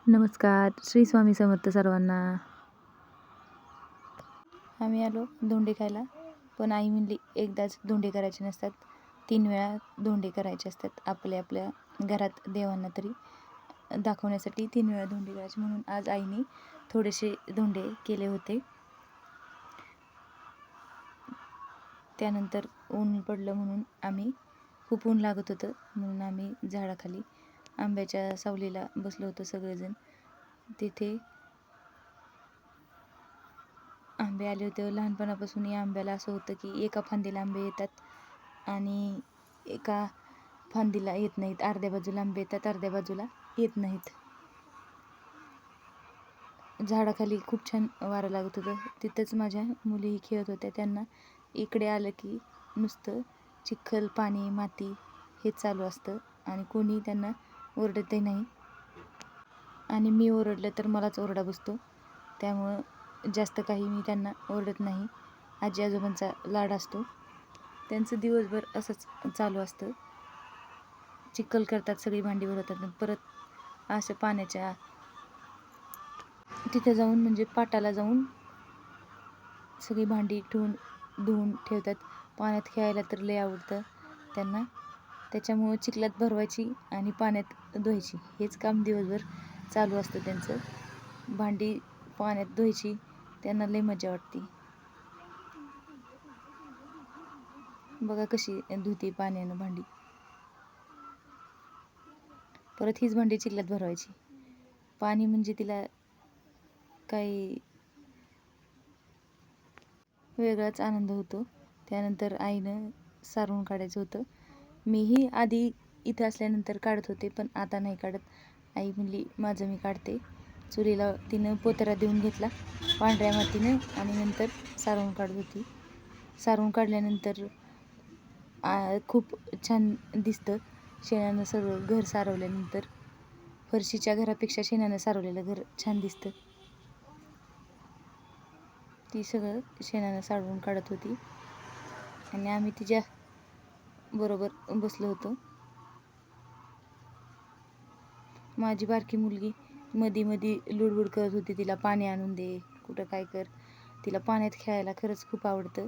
नमस्कार. श्री स्वामी समर्थ सर्वांना. आम्ही आलो धोंडे खायला, पण आई म्हणली एकदाच धोंडे करायचे नसतात, 3 वेळा धोंडे करायचे असतात. आपल्या घरात देवांना तरी दाखवण्यासाठी 3 वेळा धोंडे करायचे. म्हणून आज आईने थोडेसे धोंडे केले होते. त्यानंतर ऊन पडलं म्हणून खूप ऊन लागत होतं म्हणून आम्ही झाडाखाली आंब्याच्या सावलीला बसलो होतो सगळेजण. तिथे आंबे आले होते. लहानपणापासून या आंब्याला असं होतं की एका फांदीला आंबे येतात आणि एका फांदीला येत नाहीत. अर्ध्या बाजूला आंबे येतात, अर्ध्या बाजूला येत नाहीत. झाडाखाली खूप छान वारं लागत होतं. तिथंच माझ्या मुलीही खेळत होत्या. त्यांना इकडे आलं की नुसतं चिखल, पाणी, माती हेच चालू असतं आणि कोणी त्यांना ओरडतही नाही. आणि मी ओरडलं तर मलाच ओरडा बसतो. त्यामुळं जास्त काही मी त्यांना ओरडत नाही. आजी आजोबांचा लाड असतो. त्यांचं दिवसभर असंच चालू असतं. चिखल करतात, सगळी भांडी भरवतात, परत असं पाण्याच्या तिथे जाऊन म्हणजे पाटाला जाऊन सगळी भांडी धुवून ठेवतात. पाण्यात खेळायला तर लय आवडतं त्यांना. त्याच्यामुळं चिखलात भरवायची आणि पाण्यात धुवायची हेच काम दिवसभर चालू असतं त्यांचं. भांडी पाण्यात धुवायची त्यांना लय मजा वाटते. बघा कशी धुती पाण्यानं भांडी. परत हीच भांडी चिखलात भरवायची. पाणी म्हणजे तिला काही वेगळाच आनंद होतो. त्यानंतर आईनं सारवून काढायचं होतं. मीही आधी इथं असल्यानंतर काढत होते, पण आता नाही काढत. आई म्हणली माझं मी काढते. चुलीला तिनं पोतरा देऊन घेतला पांढऱ्या मातीनं आणि नंतर सारवून काढत होती. सारवून काढल्यानंतर खूप छान दिसतं. शेणानं सगळं घर सारवल्यानंतर फरशीच्या घरापेक्षा शेणानं सारवलेलं घर छान दिसतं. ती सगळं शेणानं सारवून काढत होती आणि आम्ही तिच्या बरोबर बसलो होतो. माझी बारकी मुलगी मधी लुडबुड करत होती, तिला पाणी आणून दे, कुठं काय कर. तिला पाण्यात खेळायला खरंच खूप आवडतं.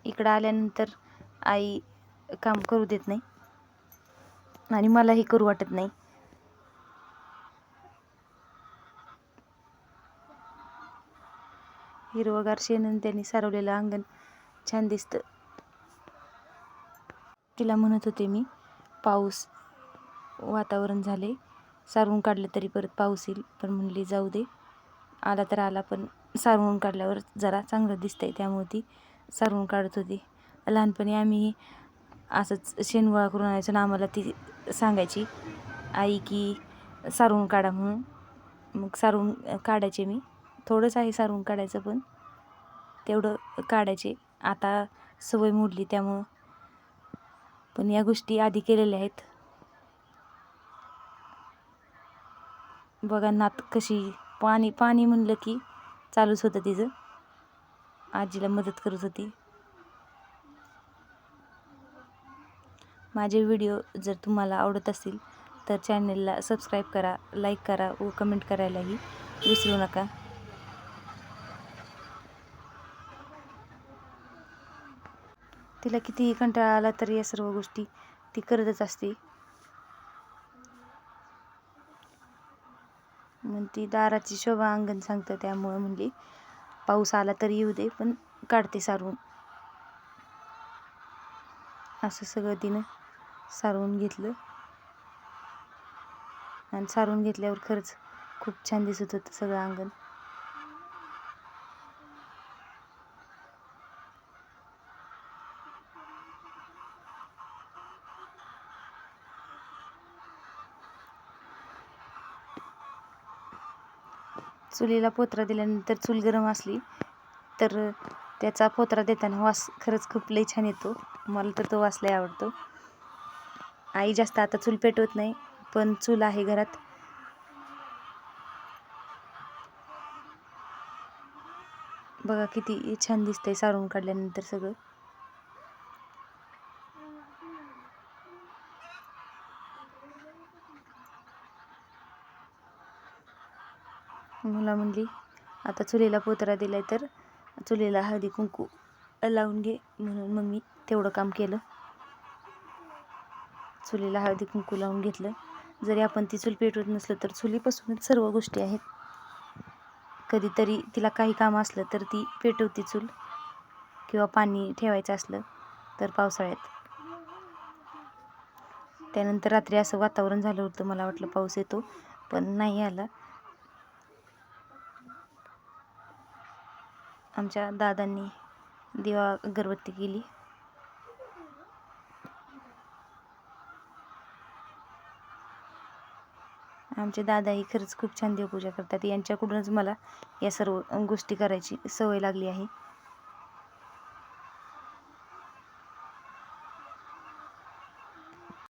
इकडं आल्यानंतर आई काम करू देत नाही आणि मलाही करू वाटत नाही. हिरवगार शेणानं त्यांनी सारवलेलं अंगण छान दिसतं. तिला म्हणत होते मी, पाऊस वातावरण झाले, सारवून काढलं तरी परत पाऊस येईल, पण म्हणली जाऊ दे, आला तर आला, पण सारवून काढल्यावर जरा चांगलं दिसतंय. त्यामुळे ती सारवून काढत होती. लहानपणी आम्ही असंच शेण गोळा करून आणायचो आणि आम्हाला ती सांगायची आई की सारवून काढा म्हणून. मग सारवून काढायचे मी. थोडंच आहे सारवून काढायचं, पण तेवढं काढायचे. आता सवय मोडली त्यामुळं, पण या गोष्टी आधी केलेल्या आहेत. बघा नात कशी पाणी म्हणलं की चालूच होतं तिचं. आजीला मदत करत होती. माझे व्हिडिओ जर तुम्हाला आवडत असतील तर चॅनलला सबस्क्राईब करा, लाईक करा व कमेंट करायलाही विसरू नका. तिला कितीही कंटाळा आला तर या सर्व गोष्टी ती करतच असते. मग ती दाराची शोभा अंगण सांगतं, त्यामुळं म्हणली पाऊस आला तरी येऊ दे, पण काढते सारवून. असं सगळं तिनं सारवून घेतलं आणि सारवून घेतल्यावर खरंच खूप छान दिसत होतं सगळं अंगण. चुलीला पोतरा दिल्यानंतर चूल गरम असली तर त्याचा पोतरा देताना वास खरंच खूप लई छान येतो. मला तर तो वास लई आवडतो. आई जास्त आता चूल पेटवत नाही, पण चूल आहे घरात. बघा किती छान दिसतंय सारवून काढल्यानंतर सगळं. मला म्हणली आता चुलीला पोतरा दिलाय तर चुलीला हळदी कुंकू लावून घे, म्हणून मग मी तेवढं काम केलं. चुलीला हळदी कुंकू लावून घेतलं. जरी आपण ती चूल पेटवत नसलं तर चुलीपासूनच सर्व गोष्टी आहेत. कधीतरी तिला काही काम असलं तर ती पेटवते चूल, किंवा पाणी ठेवायचं असलं तर पावसाळ्यात. त्यानंतर रात्री असं वातावरण झालं होतं, मला वाटलं पाऊस येतो, पण नाही आला. आमच्या दादांनी दिवा अगरबत्ती केली. आमचे दादाही खरंच खूप छान देवपूजा करतात. यांच्याकडूनच मला या सर्व गोष्टी करायची सवय लागली आहे.